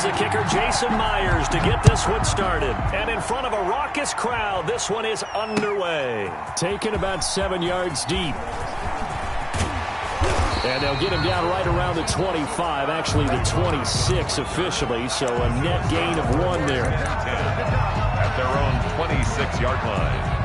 Here's the kicker, Jason Myers, to get this one started. And in front of a raucous crowd, this one is underway. Taken about 7 yards deep. And they'll get him down right around the 25, actually the 26 officially, so a net gain of 1 there. At their own 26-yard line.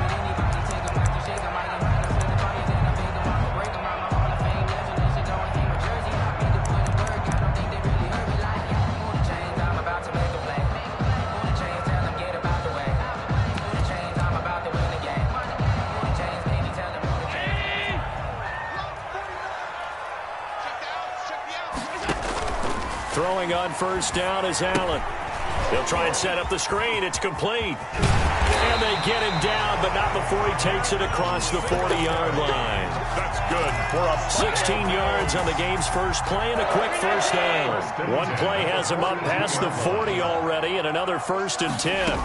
Throwing on first down is Allen. He'll try and set up the screen. It's complete. And they get him down, but not before he takes it across the 40-yard line. That's good. We're up 16 yards on the game's first play and a quick first down. One play has him up past the 40 already and another 1st and 10.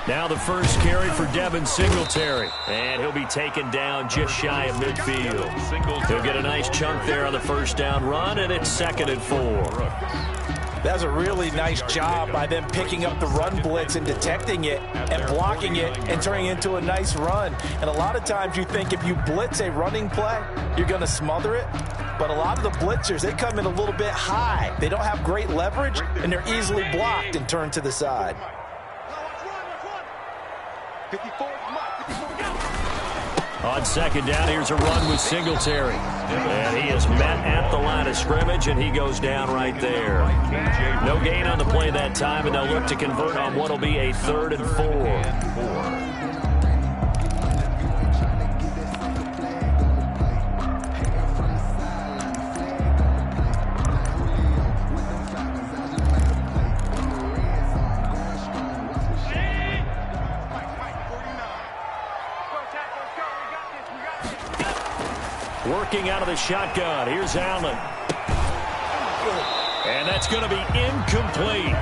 Now the first carry for Devin Singletary. And he'll be taken down just shy of midfield. He'll get a nice chunk there on the first down run, and it's 2nd and 4. That was a really nice job by them picking up the run blitz and detecting it and blocking it and turning it into a nice run. And a lot of times you think if you blitz a running play, you're going to smother it. But a lot of the blitzers, they come in a little bit high. They don't have great leverage, and they're easily blocked and turned to the side. On 2nd down, here's a run with Singletary. And he is met at the line of scrimmage, and he goes down right there. No gain on the play that time, and they'll look to convert on what will be a 3rd and 4. Working out of the shotgun. Here's Allen. And that's going to be incomplete.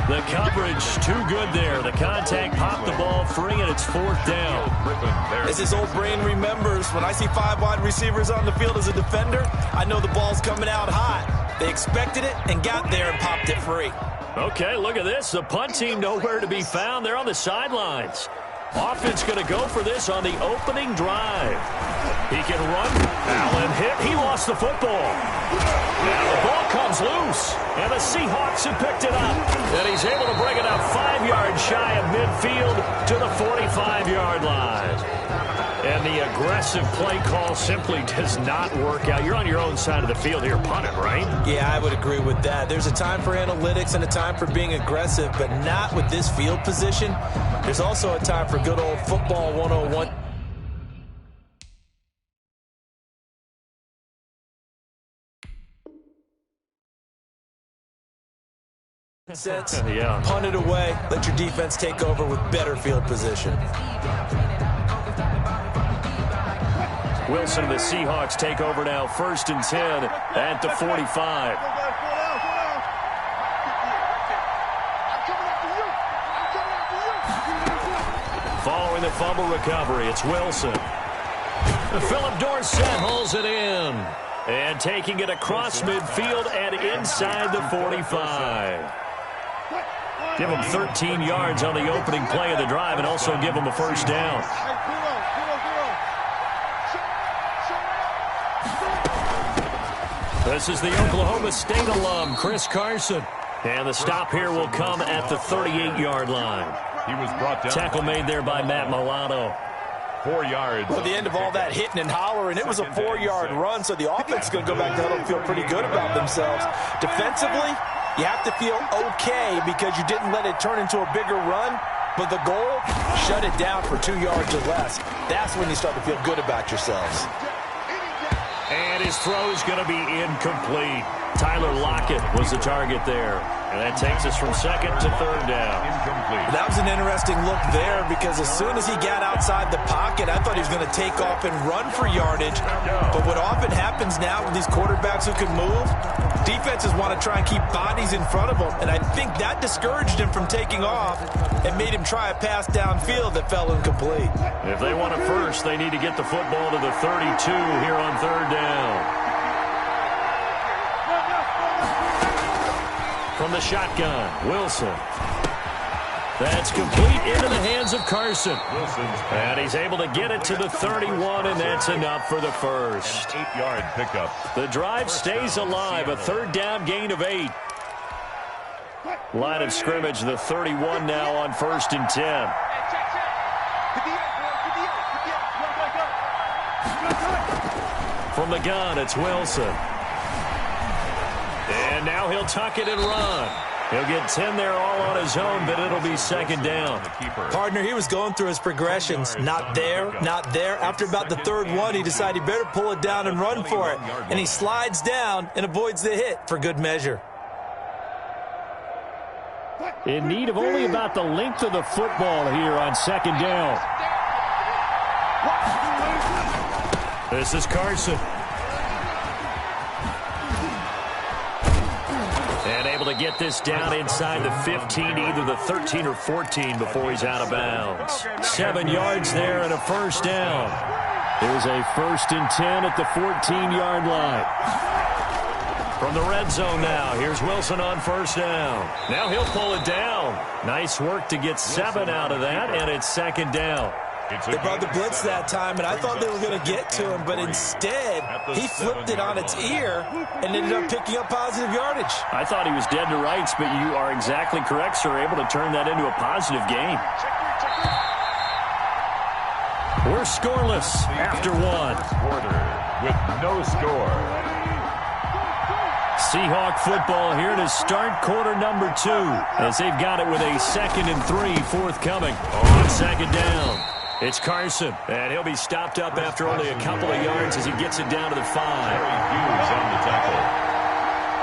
The coverage too good there. The contact popped the ball free, and it's 4th down. As his old brain remembers, when I see 5 wide receivers on the field as a defender, I know the ball's coming out hot. They expected it and got there and popped it free. Okay, look at this. The punt team nowhere to be found. They're on the sidelines. Offense going to go for this on the opening drive. He can run. Allen hit. He lost the football. Now the ball comes loose. And the Seahawks have picked it up. And he's able to bring it up 5 yards shy of midfield to the 45-yard line. And the aggressive play call simply does not work out. You're on your own side of the field here punting, right? Yeah, I would agree with that. There's a time for analytics and a time for being aggressive, but not with this field position. There's also a time for good old football 101. Yeah. Punt it away. Let your defense take over with better field position. Wilson and the Seahawks take over now, 1st and 10 at the 45. Following the fumble recovery, it's Wilson. Philip Dorsett hauls it in. And taking it across midfield and inside the 45. Give them 13 yards on the opening play of the drive and also give them a first down. This is the Oklahoma State alum, Chris Carson. And the stop here will come at the 38-yard line. He was brought down. Tackle made there by Matt Milano. 4 yards. Well, at the end of all that hitting and hollering, it was a 4-yard run, so the offense is going to go back to huddle and feel pretty good about themselves. Defensively, you have to feel okay because you didn't let it turn into a bigger run, but the goal, shut it down for 2 yards or less. That's when you start to feel good about yourselves. And his throw is going to be incomplete. Tyler Lockett was the target there. And that takes us from 2nd to 3rd down. Incomplete. That was an interesting look there because as soon as he got outside the pocket, I thought he was going to take off and run for yardage. But what often happens now with these quarterbacks who can move, defenses want to try and keep bodies in front of them. And I think that discouraged him from taking off and made him try a pass downfield that fell incomplete. If they want it first, they need to get the football to the 32 here on 3rd down. from the shotgun. Wilson. That's complete into the hands of Carson. And he's able to get it to the 31, and that's enough for the first. 8-yard pickup. The drive stays alive. A third down gain of 8. Line of scrimmage, the 31 now on 1st and 10. From the gun, it's Wilson. And now he'll tuck it and run. He'll get 10 there all on his own, but it'll be 2nd down. Partner, he was going through his progressions. Not there, not there. After about the 3rd one, he decided he better pull it down and run for it. And he slides down and avoids the hit for good measure. In need of only about the length of the football here on 2nd down. This is Carson. And able to get this down inside the 15, either the 13 or 14 before he's out of bounds. 7 yards there and a 1st down. There's a 1st and 10 at the 14-yard line. From the red zone now, here's Wilson on 1st down. Now he'll pull it down. Nice work to get 7 out of that, and it's 2nd down. They brought the blitz that time, and I thought they were going to get to him, but instead, he flipped it on its ear and ended up picking up positive yardage. I thought he was dead to rights, but you are exactly correct, sir, able to turn that into a positive gain. We're scoreless after 1. Quarter with no score. Seahawk football here to start quarter number 2, as they've got it with a 2nd and 3 forthcoming on 2nd down. It's Carson, and he'll be stopped up after only a couple of yards as he gets it down to the 5. Hughes on the tackle.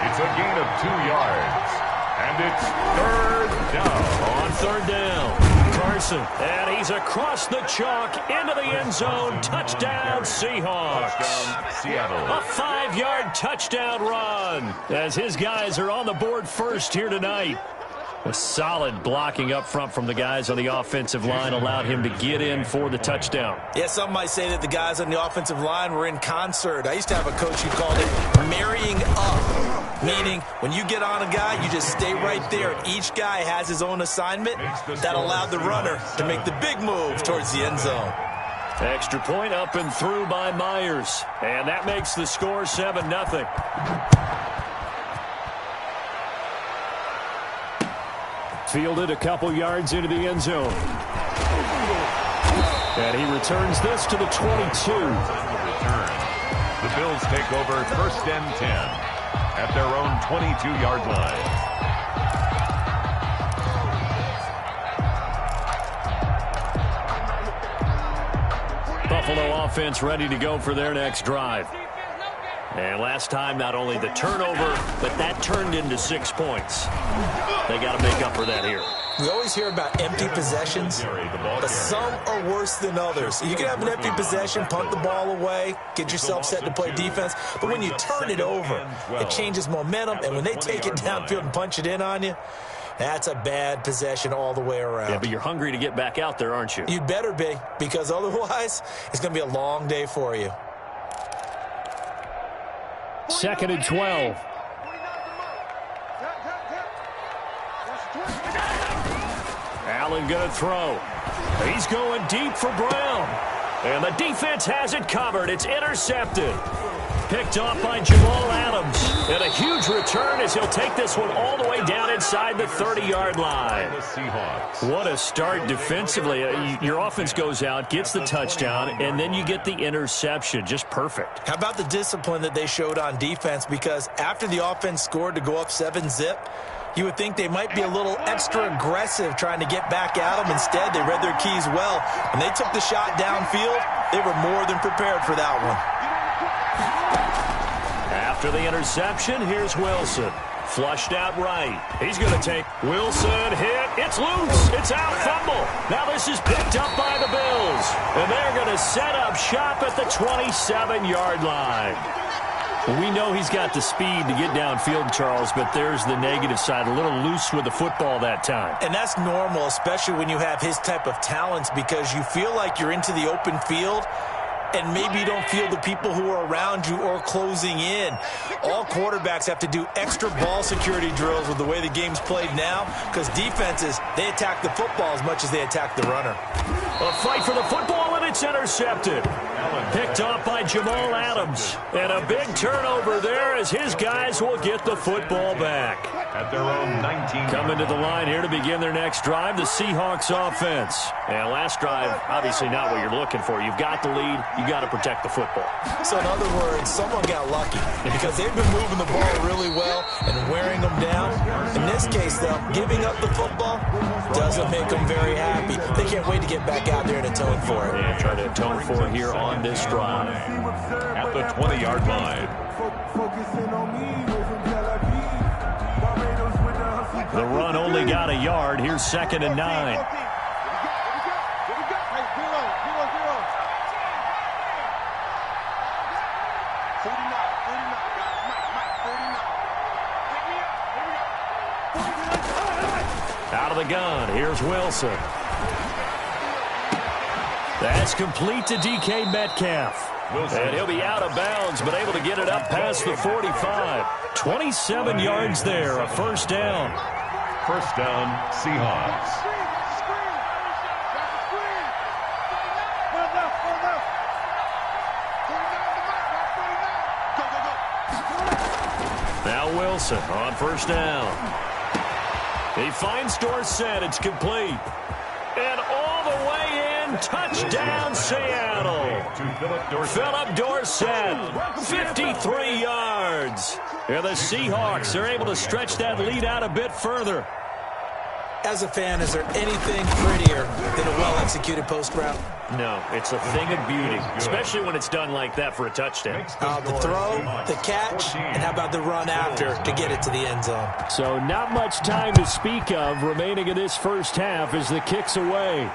It's a gain of 2 yards, and it's 3rd down. On 3rd down, Carson, and he's across the chalk into the end zone. Touchdown, Seahawks. Touchdown, Seattle. A 5-yard touchdown run as his guys are on the board first here tonight. A solid blocking up front from the guys on the offensive line allowed him to get in for the touchdown. Yeah, some might say that the guys on the offensive line were in concert. I used to have a coach who called it marrying up, meaning when you get on a guy, you just stay right there. Each guy has his own assignment that allowed the runner to make the big move towards the end zone. Extra point up and through by Myers, and that makes the score 7-0. Fielded a couple yards into the end zone. And he returns this to the 22. The Bills take over 1st and 10 at their own 22-yard line. Buffalo offense ready to go for their next drive. And last time, not only the turnover, but that turned into 6 points. They got to make up for that here. We always hear about empty possessions, but some are worse than others. You can have an empty possession, punt the ball away, get yourself set to play defense, but when you turn it over, it changes momentum, and when they take it downfield and punch it in on you, that's a bad possession all the way around. Yeah, but you're hungry to get back out there, aren't you? You better be, because otherwise, it's going to be a long day for you. 2nd and 12. Allen going to throw. He's going deep for Brown. And the defense has it covered. It's intercepted. Picked off by Jamal Adams. And a huge return as he'll take this one all the way down inside the 30-yard line. What a start defensively. Your offense goes out, gets the touchdown, and then you get the interception. Just perfect. How about the discipline that they showed on defense? Because after the offense scored to go up 7-zip, you would think they might be a little extra aggressive trying to get back at them. Instead, they read their keys well. When they took the shot downfield, they were more than prepared for that one. After the interception, here's Wilson. Flushed out right. He's going to take Wilson, hit. It's loose. It's out, fumble. Now this is picked up by the Bills. And they're going to set up shop at the 27-yard line. We know he's got the speed to get downfield, Charles, but there's the negative side. A little loose with the football that time. And that's normal, especially when you have his type of talents, because you feel like you're into the open field, and maybe you don't feel the people who are around you or closing in. All quarterbacks have to do extra ball security drills with the way the game's played now, because defenses, they attack the football as much as they attack the runner. A fight for the football, and it's intercepted. Picked off by Jamal Adams. And a big turnover there as his guys will get the football back. At their own 19. Coming to the line here to begin their next drive, the Seahawks offense. And last drive, obviously not what you're looking for. You've got the lead. You've got to protect the football. So in other words, someone got lucky because they've been moving the ball really well and wearing them down. In this case, though, giving up the football doesn't make them very happy. They can't wait to get back out there and atone for it. And try to atone for it here on this drive. At the 20-yard line. The run only got a yard. Here's 2nd and 9. Out of the gun. Here's Wilson. That's complete to DK Metcalf. And he'll be out of bounds, but able to get it up past the 45. 27 yards there, a first down. First down, Seahawks. Now Wilson on first down. He finds Dorsett. It's complete. And all the way in, touchdown Seattle. Philip Dorsett, 53 yards. And the Seahawks are able to stretch that lead out a bit further. As a fan, is there anything prettier than a well-executed post route? No, it's a thing of beauty, especially when it's done like that for a touchdown. The throw, the catch, and how about the run after to get it to the end zone? So not much time to speak of remaining in this first half as the kick's away.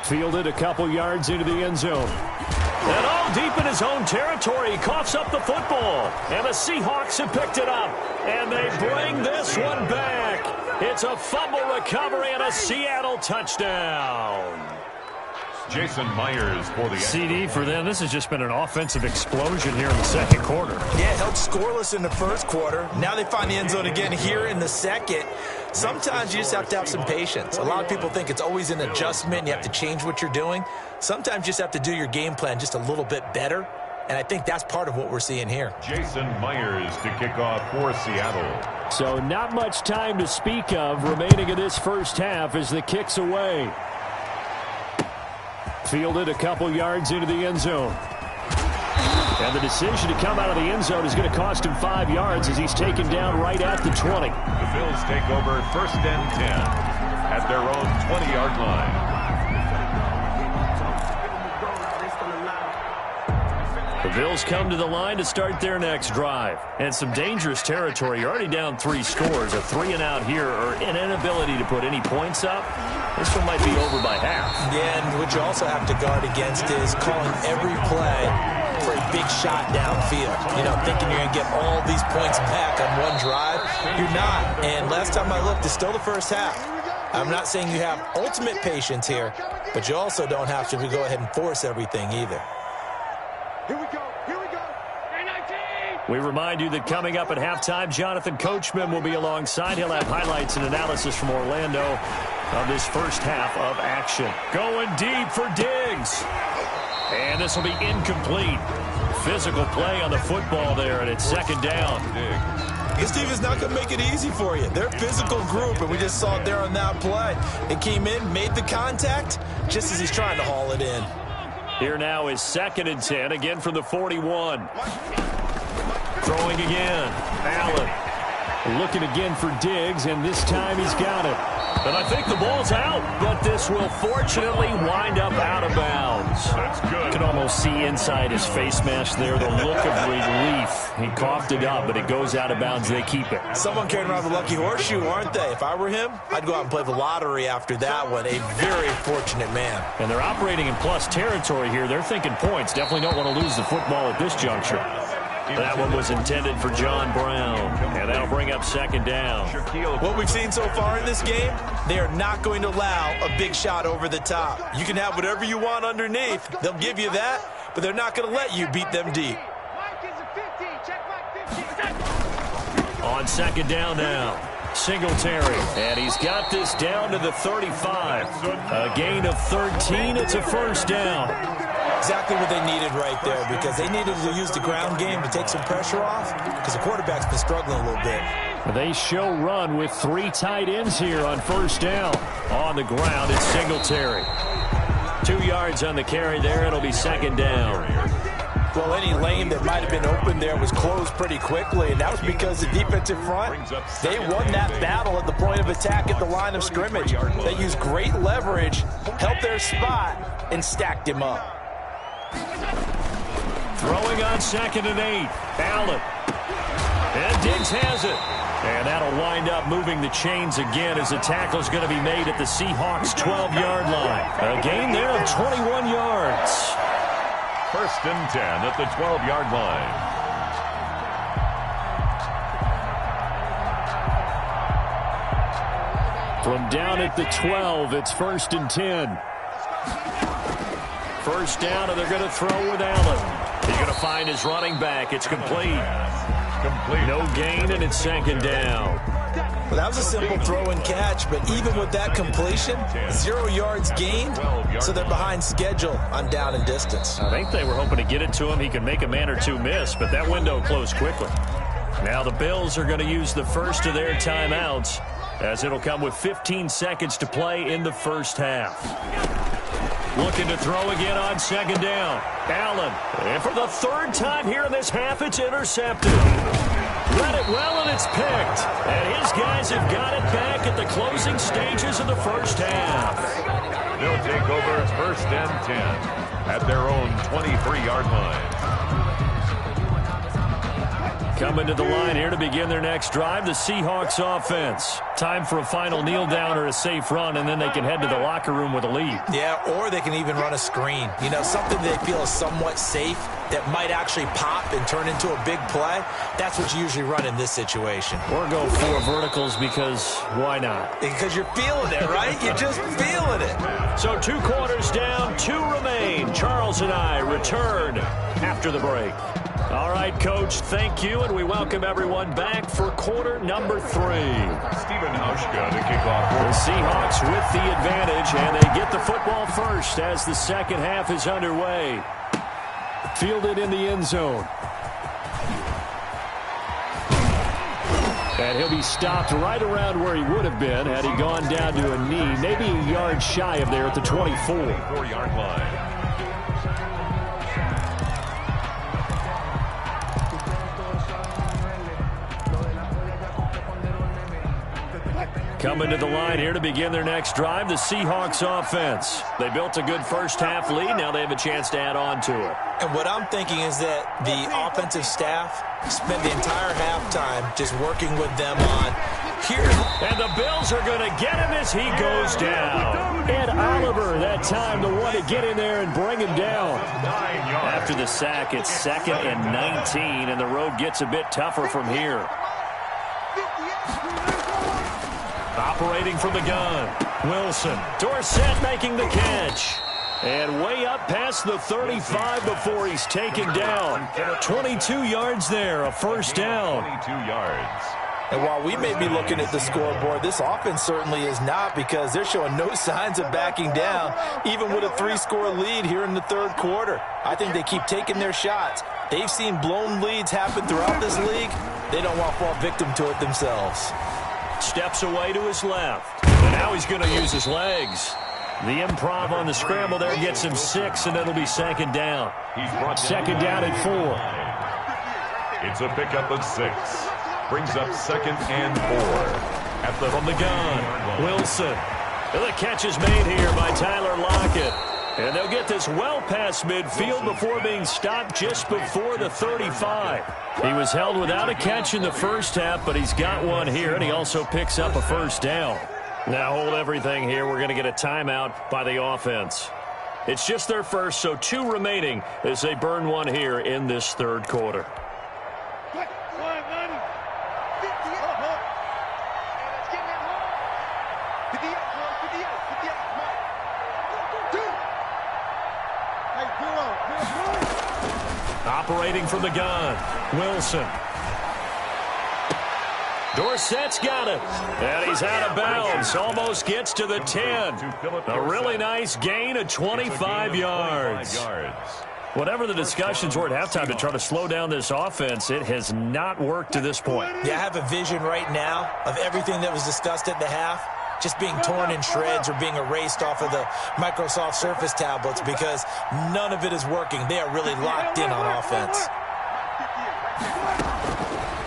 Fielded a couple yards into the end zone. And all deep in his own territory, he coughs up the football. And the Seahawks have picked it up. And they bring this one back. It's a fumble recovery and a Seattle touchdown. Jason Myers for the CD for them. This has just been an offensive explosion here in the second quarter. Yeah, held scoreless in the first quarter. Now they find the end zone again here in the second. Sometimes you just have to have some patience. A lot of people think it's always an adjustment. You have to change what you're doing. Sometimes you just have to do your game plan just a little bit better. And I think that's part of what we're seeing here. Jason Myers to kick off for Seattle. So not much time to speak of remaining in this first half as the kick's away. Fielded a couple yards into the end zone. And the decision to come out of the end zone is going to cost him 5 yards as he's taken down right at the 20. The Bills take over 1st and 10 at their own 20-yard line. The Bills come to the line to start their next drive. And some dangerous territory. You're already down 3 scores. A 3-and-out here or an inability to put any points up. This one might be over by half. Yeah, and what you also have to guard against is calling every play for a big shot downfield. You know, thinking you're going to get all these points back on one drive. You're not. And last time I looked, it's still the first half. I'm not saying you have ultimate patience here, but you also don't have to go ahead and force everything either. Here we go. Here we go. We remind you that coming up at halftime, Jonathan Coachman will be alongside. He'll have highlights and analysis from Orlando of this first half of action. Going deep for Diggs. And this will be incomplete. Physical play on the football there, and it's 2nd down. This team is not going to make it easy for you. They're a physical group, and we just saw it there on that play. It came in, made the contact, just as he's trying to haul it in. Here now is 2nd and 10, again from the 41. Throwing again. Allen looking again for Diggs, and this time he's got it. And I think the ball's out, but this will fortunately wind up out of bounds. That's good. You can almost see inside his face mask there the look of relief. He coughed it up, but it goes out of bounds. They keep it. Someone carrying around the lucky horseshoe, aren't they? If I were him, I'd go out and play the lottery after that one. A very fortunate man. And they're operating in plus territory here. They're thinking points. Definitely don't want to lose the football at this juncture. That one was intended for John Brown, and that'll bring up 2nd down. What we've seen so far in this game, they are not going to allow a big shot over the top. You can have whatever you want underneath. They'll give you that, but they're not going to let you beat them deep. On second down now, Singletary, and he's got this down to the 35. A gain of 13. It's a first down. Exactly what they needed right there, because they needed to use the ground game to take some pressure off, because the quarterback's been struggling a little bit. They show run with 3 tight ends here on first down. On the ground, it's Singletary. 2 yards on the carry there. It'll be second down. Well, any lane that might have been open there was closed pretty quickly, and that was because the defensive front, they won that battle at the point of attack at the line of scrimmage. They used great leverage, helped their spot, and stacked him up. Throwing on second and 8. Allen. And Diggs has it. And that'll wind up moving the chains again as the tackle's going to be made at the Seahawks' 12-yard line. A gain there of 21 yards. First and 10 at the 12-yard line. From down at the 12, it's first and 10. First down, and they're going to throw with Allen. He's going to find his running back. It's complete. No gain, and it's second down. Well, that was a simple throw and catch, but even with that completion, 0 yards gained, so they're behind schedule on down and distance. I think they were hoping to get it to him. He could make a man or two miss, but that window closed quickly. Now the Bills are going to use the first of their timeouts, as it'll come with 15 seconds to play in the first half. Looking to throw again on second down. Allen. And for the 3rd time here in this half, it's intercepted. Read it well, and it's picked. And his guys have got it back at the closing stages of the first half. They'll take over first and 10 at their own 23-yard line. Coming to the line here to begin their next drive, the Seahawks offense. Time for a final kneel down or a safe run, and then they can head to the locker room with a lead. Yeah, or they can even run a screen. You know, something they feel is somewhat safe that might actually pop and turn into a big play. That's what you usually run in this situation. Or go 4 verticals, because why not? Because you're feeling it, right? You're just feeling it. So 2 quarters down, 2 remain. Charles and I return after the break. All right, Coach, thank you, and we welcome everyone back for quarter number 3. Stephen Hauschka to kick off. The Seahawks with the advantage, and they get the football first as the second half is underway. Fielded in the end zone. And he'll be stopped right around where he would have been had he gone down to a knee, maybe a yard shy of there at the 24-yard line. Coming to the line here to begin their next drive, the Seahawks offense. They built a good first-half lead. Now they have a chance to add on to it. And what I'm thinking is that the offensive staff spent the entire halftime just working with them on here. And the Bills are going to get him as he goes down. And Oliver, that time, the one to get in there and bring him down. After the sack, it's 2nd and 19, and the road gets a bit tougher from here. Operating from the gun, Wilson. Dorsett making the catch. And way up past the 35 before he's taken down. 22 yards there, a first down. 22 yards. And while we may be looking at the scoreboard, this offense certainly is not, because they're showing no signs of backing down, even with a 3-score lead here in the 3rd quarter. I think they keep taking their shots. They've seen blown leads happen throughout this league. They don't want to fall victim to it themselves. Steps away to his left. And now he's going to use his legs. The improv on the scramble there gets him 6, and it'll be second down. Second down at 4. It's a pickup of 6. Brings up 2nd and 4. From the gun, Wilson. And the catch is made here by Tyler Lockett. And they'll get this well past midfield before being stopped just before the 35. He was held without a catch in the first half, but he's got one here, and he also picks up a first down. Now hold everything here. We're going to get a timeout by the offense. It's just their first, so 2 remaining as they burn one here in this 3rd quarter. Operating from the gun, Wilson. Dorsett's got it. And he's out of bounds. Almost gets to the 10. A really nice gain of 25 yards. Whatever the discussions were at halftime to try to slow down this offense, it has not worked to this point. Yeah, I have a vision right now of everything that was discussed at the half just being torn in shreds or being erased off of the Microsoft Surface tablets because none of it is working. They are really locked in on offense.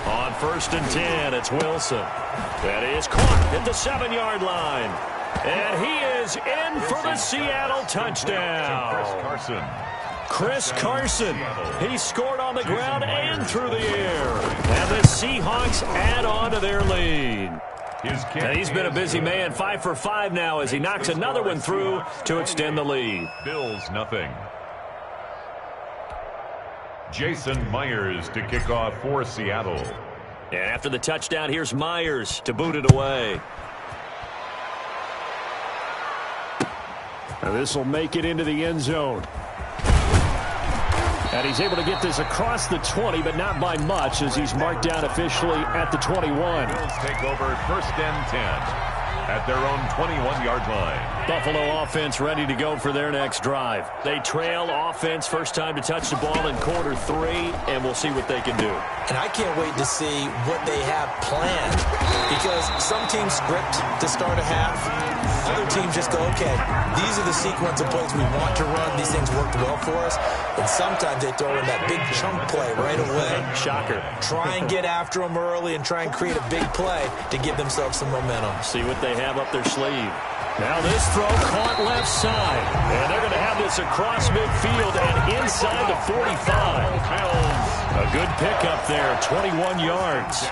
On 1st and 10, it's Wilson. That is caught at the 7-yard line. And he is in for the Seattle touchdown. Chris Carson. He scored on the ground and through the air. And the Seahawks add on to their lead. And he's been a busy man, 5 for 5 now as he knocks another one through to extend the lead. Bills nothing. Jason Myers to kick off for Seattle. And after the touchdown, here's Myers to boot it away. And this will make it into the end zone. And he's able to get this across the 20, but not by much as he's marked down officially at the 21. Bills take over 1st and 10 at their own 21-yard line. Buffalo offense ready to go for their next drive. They trail offense, first time to touch the ball in quarter 3, and we'll see what they can do. And I can't wait to see what they have planned because some teams script to start a half. Other teams just go, okay, these are the sequence of plays we want to run. These things worked well for us. And sometimes they throw in that big chunk play right away. Shocker. Try and get after them early and try and create a big play to give themselves some momentum. See what they have up their sleeve. Now this throw caught left side. And they're going to have this across midfield and inside the 45. A good pickup there, 21 yards.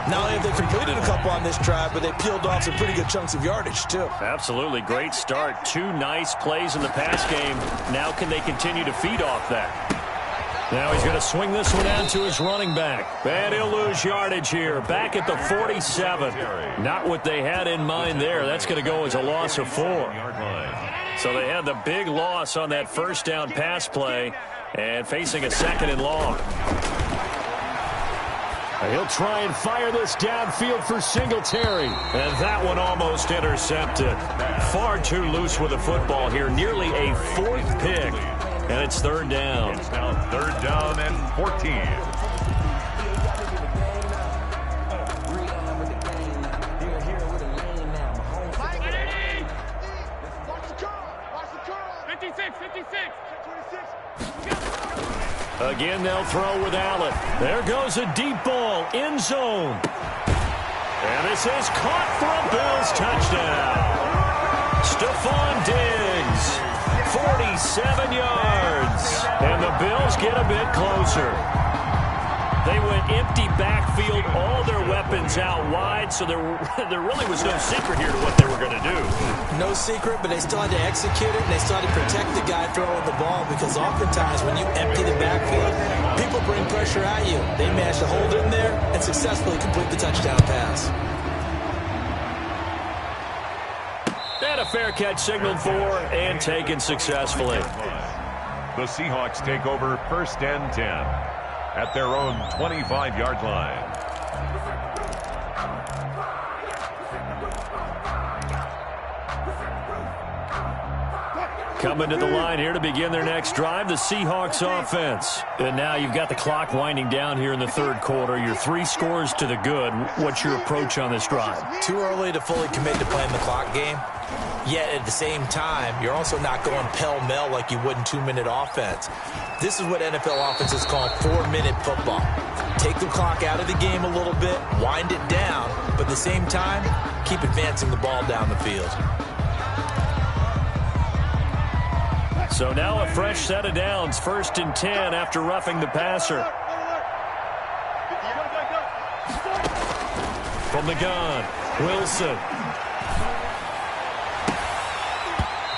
Not only have they completed a couple on this drive, but they peeled off some pretty good chunks of yardage, too. Absolutely. Great start. 2 nice plays in the pass game. Now can they continue to feed off that? Now he's going to swing this one out to his running back. And he'll lose yardage here. Back at the 47. Not what they had in mind there. That's going to go as a loss of 4. So they had the big loss on that first down pass play. And facing a 2nd and long. He'll try and fire this downfield for Singletary. And that one almost intercepted. Far too loose with the football here. Nearly a 4th pick. And it's 3rd down. It's now 3rd down and 14. Again, they'll throw with Allen. There goes a deep ball, end zone. And this is caught for a Bills touchdown. Stephon Diggs, 47 yards. And the Bills get a bit closer. They went empty backfield, all their weapons out wide, so there really was no secret here to what they were going to do. No secret, but they still had to execute it, and they still had to protect the guy throwing the ball because oftentimes when you empty the backfield, people bring pressure at you. They managed to hold in there and successfully complete the touchdown pass. And a fair catch signaled for and taken successfully. The Seahawks take over 1st and 10. At their own 25-yard line. Coming to the line here to begin their next drive, the Seahawks offense. And now you've got the clock winding down here in the 3rd quarter. You're 3 scores to the good. What's your approach on this drive? Too early to fully commit to playing the clock game. Yet at the same time, you're also not going pell-mell like you would in 2-minute offense. This is what NFL offenses call 4-minute football. Take the clock out of the game a little bit, wind it down, but at the same time, keep advancing the ball down the field. So now a fresh set of downs, 1st and 10 after roughing the passer. From the gun, Wilson.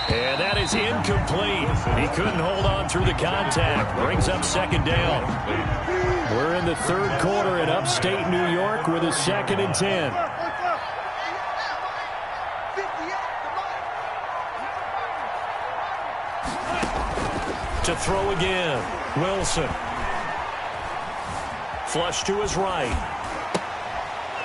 And that is incomplete. He couldn't hold on through the contact. Brings up 2nd down. We're in the 3rd quarter in upstate New York with a 2nd and 10. To throw again. Wilson. Flush to his right.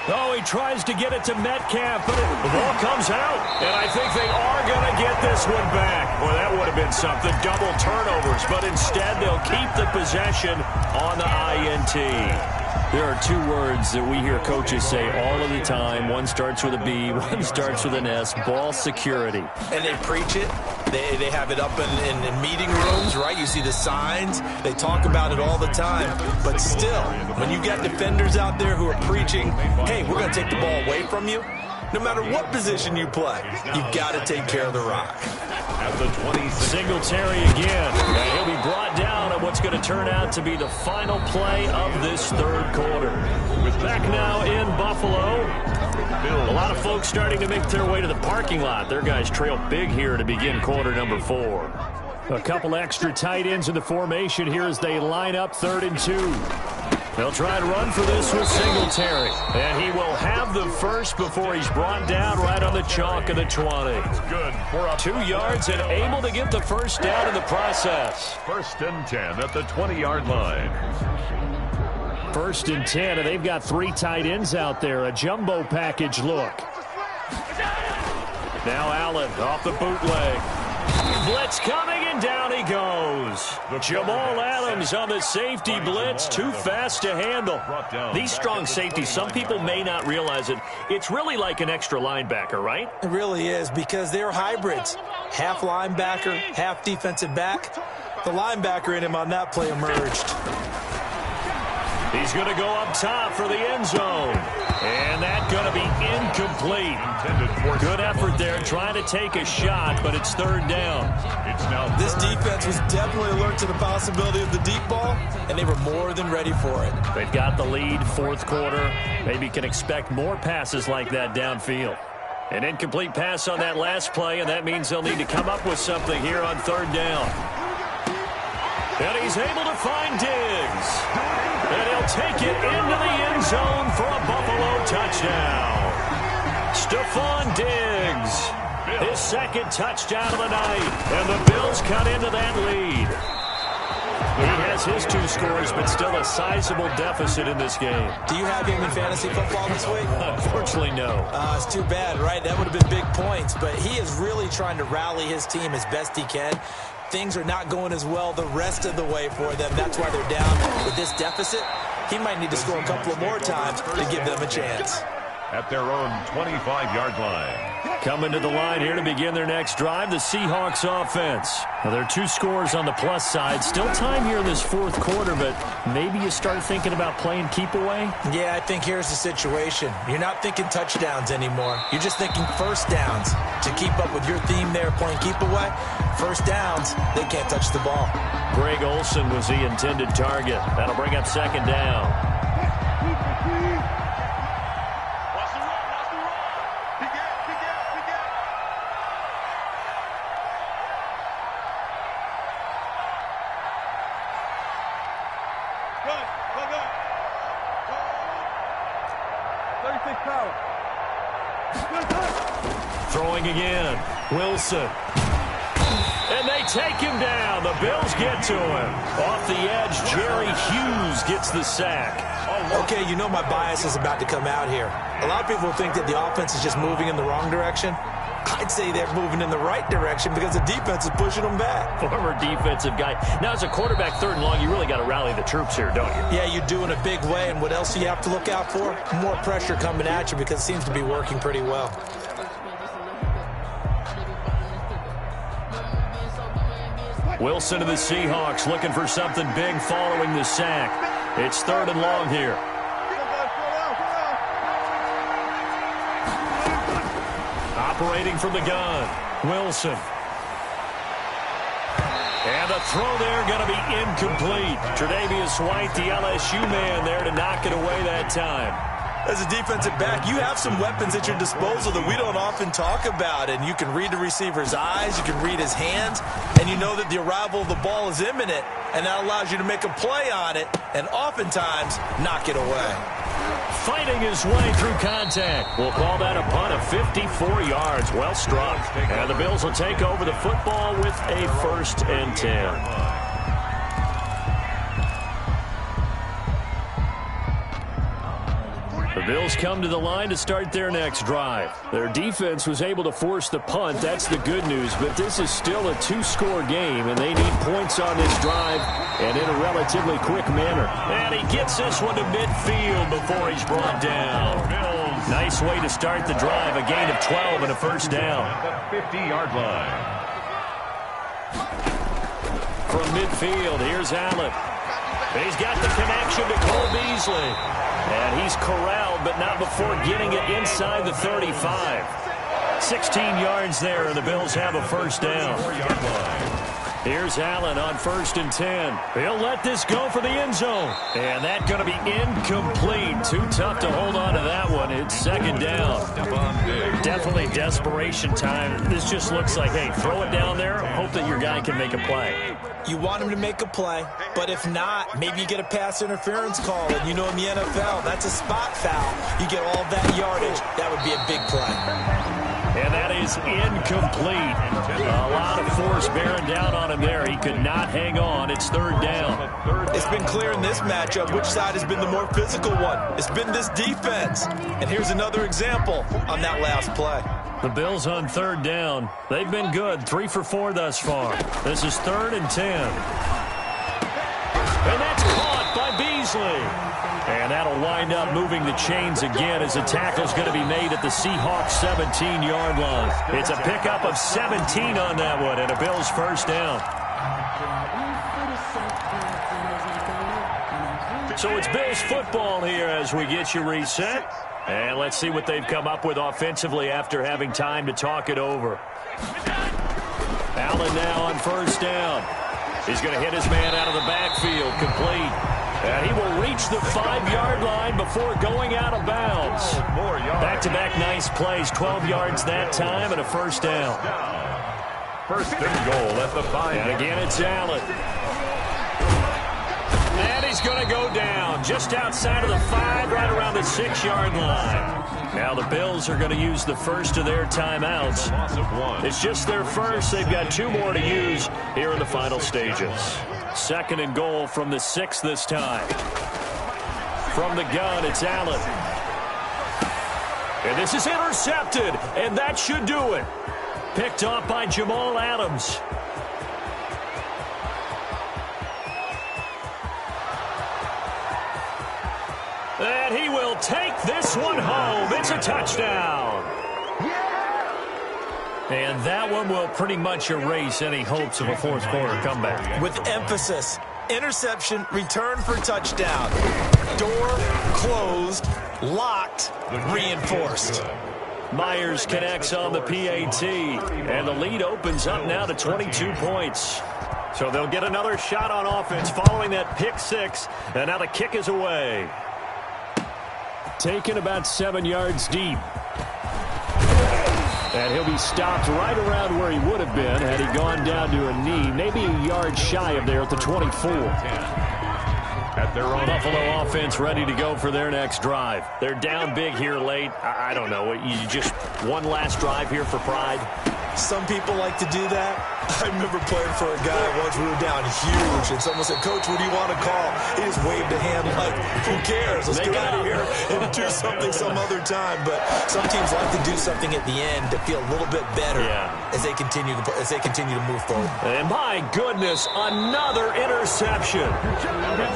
Oh, he tries to get it to Metcalf, but the ball comes out. And I think they are going to get this one back. Well, that would have been something. Double turnovers, but instead they'll keep the possession on the INT. There are two words that we hear coaches say all of the time. One starts with a B, one starts with an S, ball security. And they preach it. They have it up in meeting rooms, right? You see the signs. They talk about it all the time. But still, when you got defenders out there who are preaching, hey, we're going to take the ball away from you, no matter what position you play, you've got to take care of the rock. At the 20, Singletary again. And he'll be brought down on what's going to turn out to be the final play of this third quarter. Back now in Buffalo. A lot of folks starting to make their way to the parking lot. Their guys trail big here to begin quarter number 4. A couple extra tight ends in the formation here as they line up 3rd and 2. They'll try and run for this with Singletary. And he will have the first before he's brought down right on the chalk of the 20. good. We're up 2 yards and able to get the first down in the process. 1st and 10 at the 20-yard line. 1st and 10, and they've got 3 tight ends out there. A jumbo package look. Now Allen off the bootleg. Blitz coming, and down he goes. Jamal Adams on the safety blitz. Too fast to handle. These strong safeties, some people may not realize it. It's really like an extra linebacker, right? It really is, because they're hybrids. Half linebacker, half defensive back. The linebacker in him on that play emerged. He's going to go up top for the end zone. And that's going to be incomplete. Good effort there trying to take a shot, but it's 3rd down. This defense was definitely alert to the possibility of the deep ball, and they were more than ready for it. They've got the lead, 4th quarter. Maybe can expect more passes like that downfield. An incomplete pass on that last play, and that means they'll need to come up with something here on 3rd down. And he's able to find Diggs. And he'll take it into the end zone for a Buffalo touchdown. Stephon Diggs, his 2nd touchdown of the night. And the Bills cut into that lead. He has his 2 scores, but still a sizable deficit in this game. Do you have him in fantasy football this week? Unfortunately, no. It's too bad, right? That would have been big points. But he is really trying to rally his team as best he can. Things are not going as well the rest of the way for them. That's why they're down with this deficit. He might need to score a couple of more times to give them a chance. At their own 25-yard line. Coming to the line here to begin their next drive, the Seahawks offense. Now, there are 2 scores on the plus side. Still time here in this 4th quarter, but maybe you start thinking about playing keep away? Yeah, I think here's the situation. You're not thinking touchdowns anymore. You're just thinking 1st downs. To keep up with your theme there, playing keep away, 1st downs, they can't touch the ball. Greg Olsen was the intended target. That'll bring up 2nd down. Throwing again. Wilson. And they take him down. The Bills get to him. Off the edge, Jerry Hughes gets the sack. Okay, you know my bias is about to come out here. A lot of people think that the offense is just moving in the wrong direction. I'd say they're moving in the right direction because the defense is pushing them back. Former defensive guy. Now, as a quarterback, 3rd and long, you really got to rally the troops here, don't you? Yeah, you do in a big way. And what else do you have to look out for? More pressure coming at you because it seems to be working pretty well. Wilson to the Seahawks looking for something big following the sack. It's 3rd and long here. Operating from the gun, Wilson. And the throw there going to be incomplete. Tre'Davious White, the LSU man there to knock it away that time. As a defensive back, you have some weapons at your disposal that we don't often talk about. And you can read the receiver's eyes, you can read his hands, and you know that the arrival of the ball is imminent. And that allows you to make a play on it and oftentimes knock it away. Fighting his way through contact. We'll call that a punt of 54 yards. Well struck. And the Bills will take over the football with a 1st and 10. The Bills come to the line to start their next drive. Their defense was able to force the punt. That's the good news, but this is still a two-score game, and they need points on this drive and in a relatively quick manner. And he gets this one to midfield before he's brought down. Nice way to start the drive, a gain of 12 and a first down. At the 50-yard line. From midfield, here's Allen. He's got the connection to Cole Beasley. And he's corralled, but not before getting it inside the 35. 16 yards there, and the Bills have a first down. Here's Allen on 1st and 10. He'll let this go for the end zone. And that's going to be incomplete. Too tough to hold on to that one. It's second down. Definitely desperation time. This just looks like, hey, throw it down there, hope that your guy can make a play. You want him to make a play, but if not, maybe you get a pass interference call. And you know in the NFL, that's a spot foul. You get all that yardage. That would be a big play. And that is incomplete. A lot of force bearing down on him there. He could not hang on. It's third down. It's been clear in this matchup which side has been the more physical one. It's been this defense. And here's another example on that last play. The Bills on third down. They've been good. 3 for 4 thus far. This is 3rd and 10. And that's caught by Beasley. And that'll wind up moving the chains again as the tackle's going to be made at the Seahawks 17-yard line. It's a pickup of 17 on that one and a Bills first down. So it's Bills football here as we get you reset. And let's see what they've come up with offensively after having time to talk it over. Allen now on first down. He's going to hit his man out of the backfield, complete. And he will reach the 5-yard line before going out of bounds. Back-to-back nice plays, 12 yards that time and a first down. First and goal at the 5. And again, it's Allen. And he's going to go down just outside of the 5, right around the 6-yard line. Now the Bills are going to use the first of their timeouts. It's just their first. They've got 2 more to use here in the final stages. Second and goal from the 6 this time. From the gun, it's Allen. And this is intercepted, and that should do it. Picked off by Jamal Adams. And he will take this one home. It's a touchdown. And that one will pretty much erase any hopes of a fourth quarter comeback. With emphasis, interception, return for touchdown. Door closed, locked, reinforced. Myers connects on the PAT, and the lead opens up now to 22 points. So they'll get another shot on offense following that pick 6, and now the kick is away. Taken about 7 yards deep. And he'll be stopped right around where he would have been had he gone down to a knee, maybe a yard shy of there at the 24. At their own Buffalo offense ready to go for their next drive. They're down big here late. I don't know. You just one last drive here for pride? Some people like to do that. I remember playing for a guy once we were down huge, and someone said, "Coach, what do you want to call?" He just waved a hand like, who cares? Let's get out of here and do something some other time. But some teams like to do something at the end to feel a little bit better as they continue to move forward. And my goodness, another interception.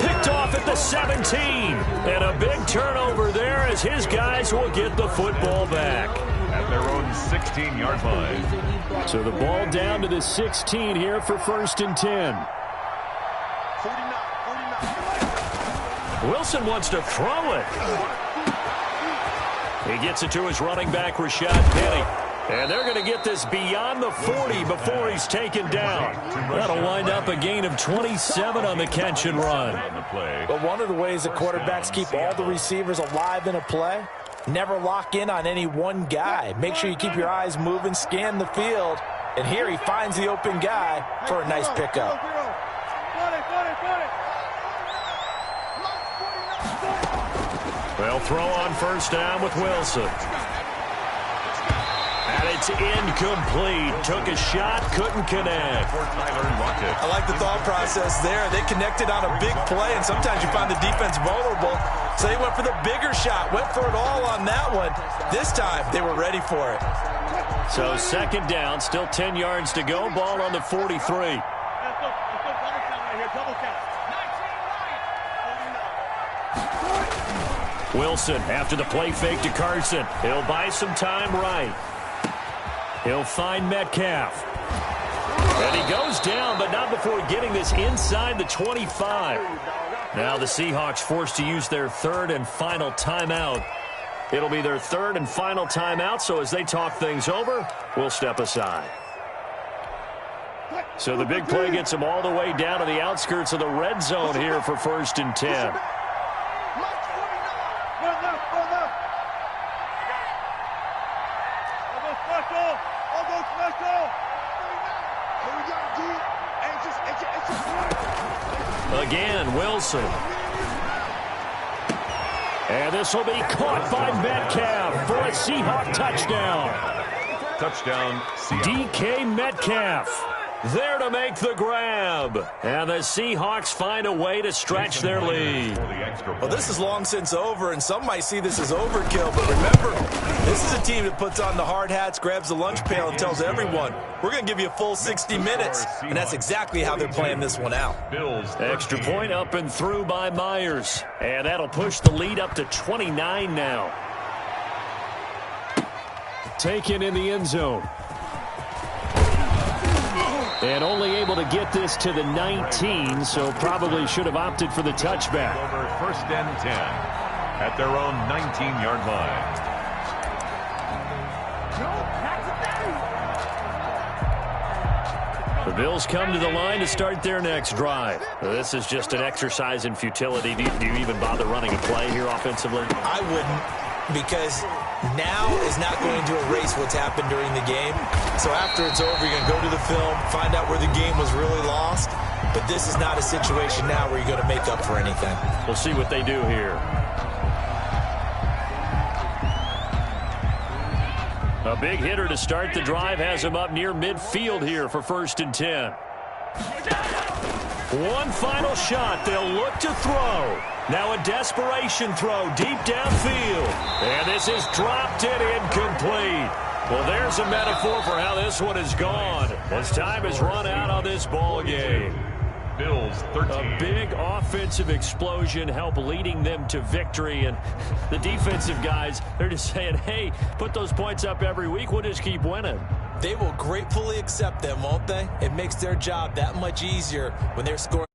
Picked off at the 17. And a big turnover there as his guys will get the football back. At their own 16-yard line. So the ball down to the 16 here for 1st and 10. 49. Wilson wants to throw it. He gets it to his running back, Rashad Penny. And they're going to get this beyond the 40 before he's taken down. That'll wind up a gain of 27 on the catch and run. But one of the ways that quarterbacks keep all the receivers alive in a play, never lock in on any one guy. Make sure you keep your eyes moving, scan the field. And here he finds the open guy for a nice pickup. They'll throw on first down with Wilson. And it's incomplete. Took a shot, couldn't connect. I like the thought process there. They connected on a big play, and sometimes you find the defense vulnerable. So they went for the bigger shot, went for it all on that one. This time, they were ready for it. So second down, still 10 yards to go. Ball on the 43. Wilson after the play fake to Carson. He'll buy some time right. He'll find Metcalf. And he goes down, but not before getting this inside the 25. Now the Seahawks forced to use their third and final timeout. It'll be their third and final timeout, so as they talk things over, we'll step aside. So the big play gets them all the way down to the outskirts of the red zone here for 1st and 10. Again, Wilson. And this will be caught by Metcalf for a Seahawk touchdown. Touchdown, Seahawks. DK Metcalf there to make the grab. And the Seahawks find a way to stretch their lead. Well, this is long since over, and some might see this as overkill. But remember, this is a team that puts on the hard hats, grabs the lunch pail, and tells everyone, we're going to give you a full 60 minutes. And that's exactly how they're playing this one out. Extra point up and through by Myers. And that'll push the lead up to 29 now. Taken in the end zone. And only able to get this to the 19, so probably should have opted for the touchback. Over 1st and 10 at their own 19-yard line. The Bills come to the line to start their next drive. This is just an exercise in futility. Do you even bother running a play here offensively? I wouldn't, because now is not going to erase what's happened during the game. So after it's over, you're going to go to the film, find out where the game was really lost. But this is not a situation now where you're going to make up for anything. We'll see what they do here. A big hitter to start the drive has him up near midfield here for 1st and 10. One final shot. They'll look to throw. Now a desperation throw deep downfield. And this is dropped and incomplete. Well, there's a metaphor for how this one is gone. As time has run out on this ball game. Bills 13. A big offensive explosion help leading them to victory. And the defensive guys, they're just saying, hey, put those points up every week. We'll just keep winning. They will gratefully accept them, won't they? It makes their job that much easier when they're scoring.